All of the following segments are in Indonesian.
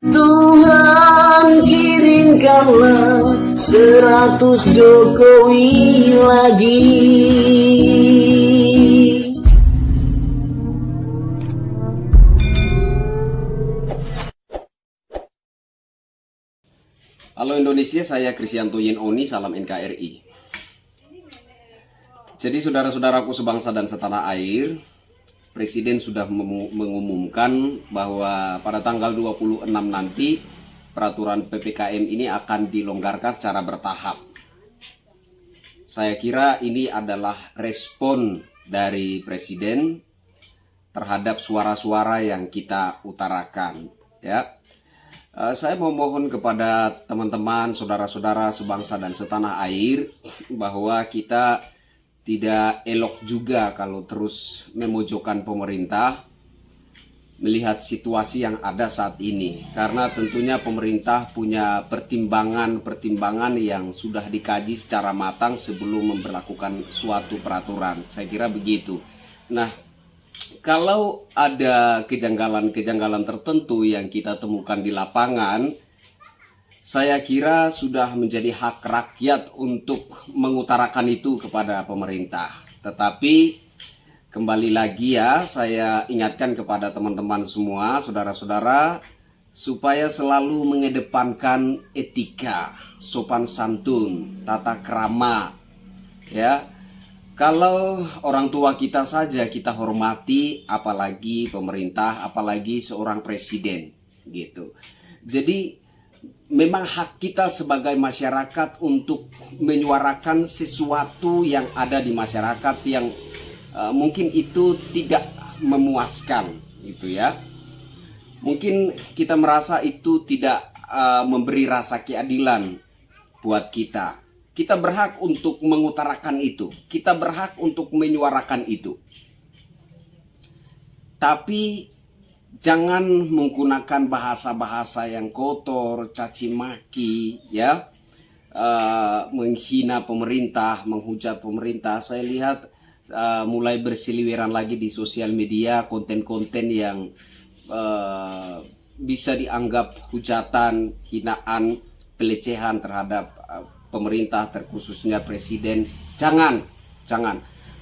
Tuhan kirimkanlah 100 Jokowi lagi. Halo Indonesia, saya Kristianto Yenoni, salam NKRI. Jadi saudara-saudaraku sebangsa dan setanah air, Presiden sudah mengumumkan bahwa pada tanggal 26 nanti peraturan PPKM ini akan dilonggarkan secara bertahap. Saya kira ini adalah respon dari Presiden terhadap suara-suara yang kita utarakan, ya. Saya memohon kepada teman-teman, saudara-saudara sebangsa dan setanah air bahwa kita tidak elok juga kalau terus memojokkan pemerintah melihat situasi yang ada saat ini. Karena tentunya pemerintah punya pertimbangan yang sudah dikaji secara matang sebelum memberlakukan suatu peraturan. Saya kira begitu. Nah, kalau ada kejanggalan-kejanggalan tertentu yang kita temukan di lapangan, saya kira sudah menjadi hak rakyat untuk mengutarakan itu kepada pemerintah. Tetapi kembali lagi ya, saya ingatkan kepada teman-teman semua, saudara-saudara, supaya selalu mengedepankan etika, sopan santun, tata krama, ya. Kalau orang tua kita saja kita hormati, apalagi pemerintah, apalagi seorang presiden, gitu. Jadi memang hak kita sebagai masyarakat untuk menyuarakan sesuatu yang ada di masyarakat yang mungkin itu tidak memuaskan, gitu ya. Mungkin kita merasa itu tidak memberi rasa keadilan buat kita. Kita berhak untuk mengutarakan itu. Kita berhak untuk menyuarakan itu. Tapi jangan menggunakan bahasa-bahasa yang kotor, caci maki, ya, menghina pemerintah, menghujat pemerintah. Saya lihat mulai berseliweran lagi di sosial media konten-konten yang bisa dianggap hujatan, hinaan, pelecehan terhadap pemerintah, terkhususnya presiden. Jangan.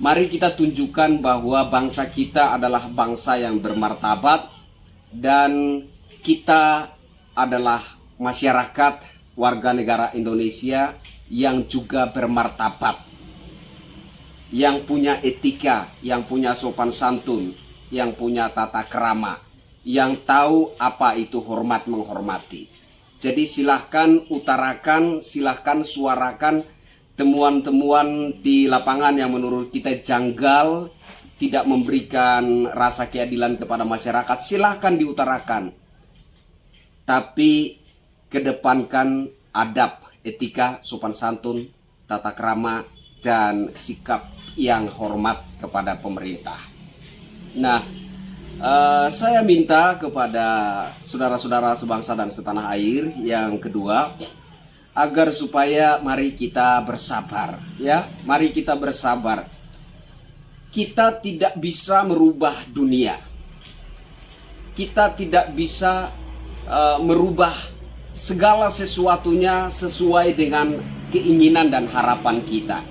Mari kita tunjukkan bahwa bangsa kita adalah bangsa yang bermartabat dan kita adalah masyarakat warga negara Indonesia yang juga bermartabat, yang punya etika, yang punya sopan santun, yang punya tata krama, yang tahu apa itu hormat menghormati. Jadi silahkan utarakan, silahkan suarakan temuan-temuan di lapangan yang menurut kita janggal, tidak memberikan rasa keadilan kepada masyarakat. Silahkan diutarakan. Tapi kedepankan adab, etika, sopan santun, tata krama, dan sikap yang hormat kepada pemerintah. Nah, saya minta kepada saudara-saudara sebangsa dan setanah air yang kedua, agar supaya mari kita bersabar, ya. Mari kita bersabar. Kita tidak bisa merubah dunia. Kita tidak bisa merubah segala sesuatunya sesuai dengan keinginan dan harapan kita.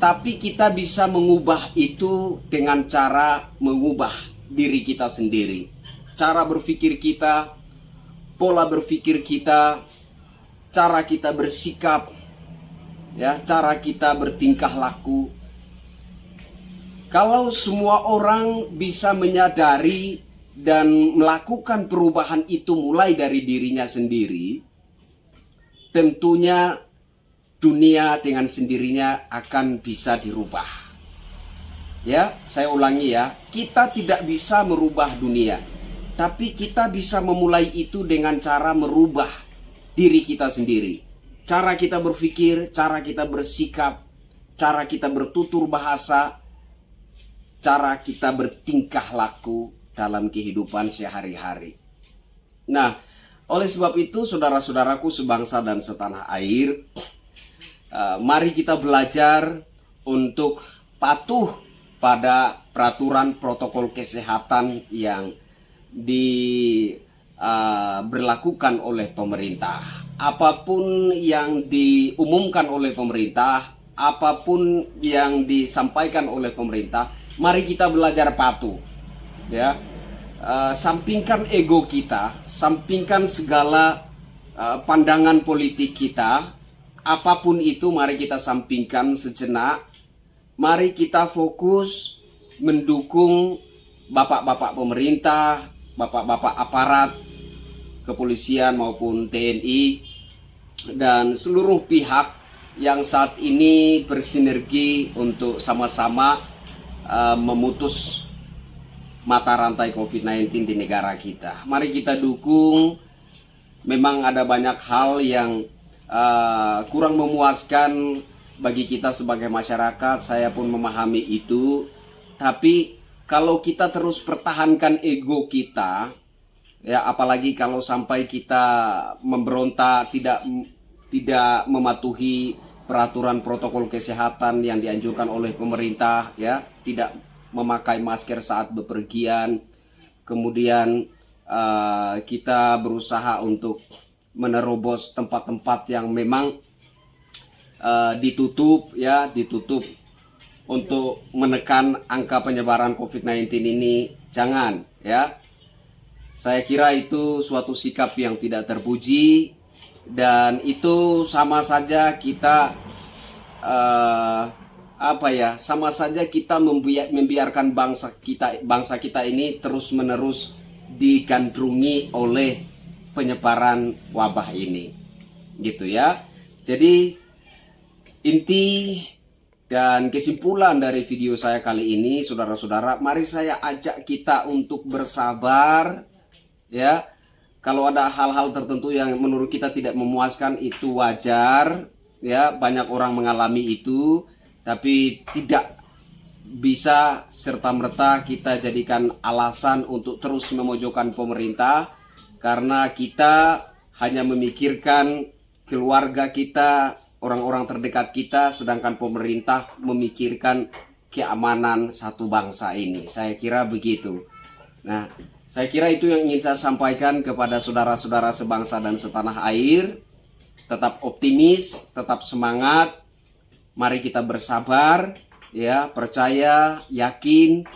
Tapi kita bisa mengubah itu dengan cara mengubah diri kita sendiri. Cara berpikir kita, pola berpikir kita, cara kita bersikap, ya, cara kita bertingkah laku. Kalau semua orang bisa menyadari dan melakukan perubahan itu mulai dari dirinya sendiri, tentunya dunia dengan sendirinya akan bisa dirubah. Ya, saya ulangi ya, kita tidak bisa merubah dunia, tapi kita bisa memulai itu dengan cara merubah diri kita sendiri. Cara kita berpikir, cara kita bersikap, cara kita bertutur bahasa, cara kita bertingkah laku dalam kehidupan sehari-hari. Nah, oleh sebab itu saudara-saudaraku sebangsa dan setanah air, mari kita belajar untuk patuh pada peraturan protokol kesehatan yang berlakukan oleh pemerintah. Apapun yang diumumkan oleh pemerintah, apapun yang disampaikan oleh pemerintah, mari kita belajar patuh. Ya, sampingkan ego kita, sampingkan segala pandangan politik kita, apapun itu mari kita sampingkan sejenak. Mari kita fokus mendukung bapak-bapak pemerintah, bapak-bapak aparat kepolisian maupun TNI dan seluruh pihak yang saat ini bersinergi untuk sama-sama memutus mata rantai COVID-19 di negara kita. Mari kita dukung. Memang ada banyak hal yang kurang memuaskan bagi kita sebagai masyarakat. Saya pun memahami itu. Tapi kalau kita terus pertahankan ego kita, ya apalagi kalau sampai kita memberontak, tidak mematuhi peraturan protokol kesehatan yang dianjurkan oleh pemerintah, ya, tidak memakai masker saat bepergian, kemudian kita berusaha untuk menerobos tempat-tempat yang memang ditutup untuk menekan angka penyebaran COVID-19 ini. Jangan, ya. Saya kira itu suatu sikap yang tidak terpuji, dan itu sama saja kita sama saja kita membiarkan bangsa kita ini terus-menerus digandrungi oleh penyebaran wabah ini, gitu ya. Jadi inti dan kesimpulan dari video saya kali ini, saudara-saudara, mari saya ajak kita untuk bersabar, ya. Kalau ada hal-hal tertentu yang menurut kita tidak memuaskan, itu wajar, ya. Banyak orang mengalami itu, tapi tidak bisa serta-merta kita jadikan alasan untuk terus memojokkan pemerintah, karena kita hanya memikirkan keluarga kita, orang-orang terdekat kita, sedangkan pemerintah memikirkan keamanan satu bangsa ini. Saya kira begitu. Nah, saya kira itu yang ingin saya sampaikan kepada saudara-saudara sebangsa dan setanah air. Tetap optimis, tetap semangat. Mari kita bersabar, ya, percaya, yakin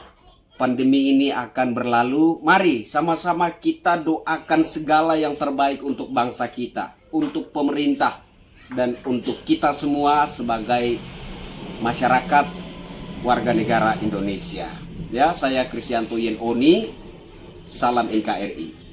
pandemi ini akan berlalu. Mari sama-sama kita doakan segala yang terbaik untuk bangsa kita, untuk pemerintah, dan untuk kita semua sebagai masyarakat warga negara Indonesia. Ya, saya Kristianto Yen Oni, salam NKRI.